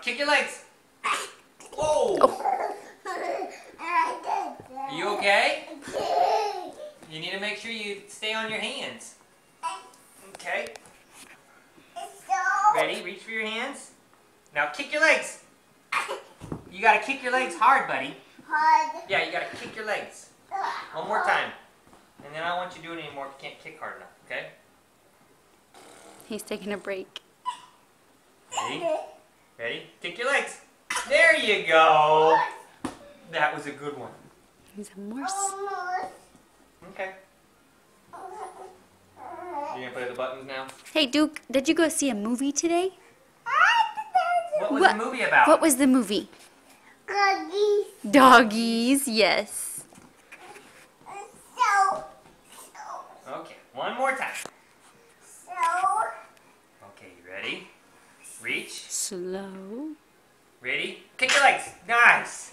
kick your legs. Whoa! Oh. Are you okay? You need to make sure you stay on your hands. Okay. Ready? Reach for your hands. Now kick your legs. You gotta kick your legs hard, buddy. Hard. Yeah, you gotta kick your legs. One more time. And then I don't want you to do it anymore if you can't kick hard enough, okay? He's taking a break. Ready? Ready? Kick your legs. There you go. That was a good one. He's a morse. Okay. You gonna play the buttons now? Hey, Duke, did you go see a movie today? What was the movie about? What was the movie? Doggies. Doggies, yes. Okay, one more time. So. Okay, you ready? Reach. Slow. Ready? Kick your legs. Nice.